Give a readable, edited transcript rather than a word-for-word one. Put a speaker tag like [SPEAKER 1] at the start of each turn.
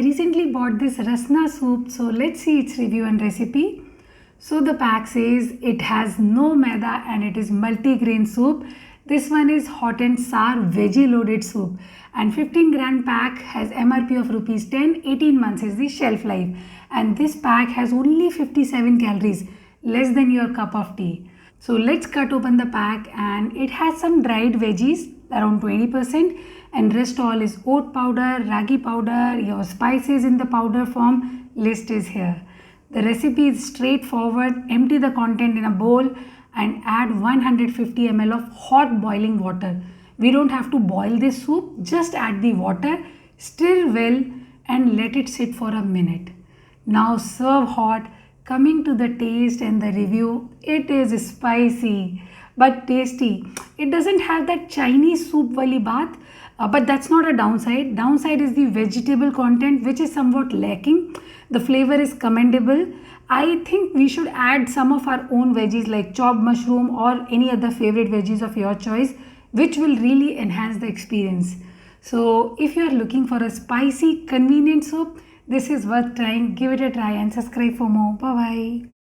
[SPEAKER 1] recently bought this Rasna soup, so let's see its review and recipe. So the pack says it has no maida and it is multi-grain soup. This one is hot and sour veggie loaded soup, and 15 gram pack has MRP of rupees 10, 18 months is the shelf life, and this pack has only 57 calories, less than your cup of tea. So let's cut open the pack, and it has some dried veggies around 20%, and rest all is oat powder, ragi powder, your spices in the powder form, list is here. The recipe is straightforward. Empty the content in a bowl and add 150 ml of hot boiling water. We don't have to boil this soup, just add the water, stir well and let it sit for a minute. Now serve hot. Coming to the taste and the review, it is spicy but tasty. It doesn't have that Chinese soup wali baat, but that's not a downside. Downside is the vegetable content, which is somewhat lacking. The flavor is commendable. I think we should add some of our own veggies like chopped mushroom or any other favorite veggies of your choice, which will really enhance the experience. So if you are looking for a spicy, convenient soup, this is worth trying. Give it a try and subscribe for more. Bye bye.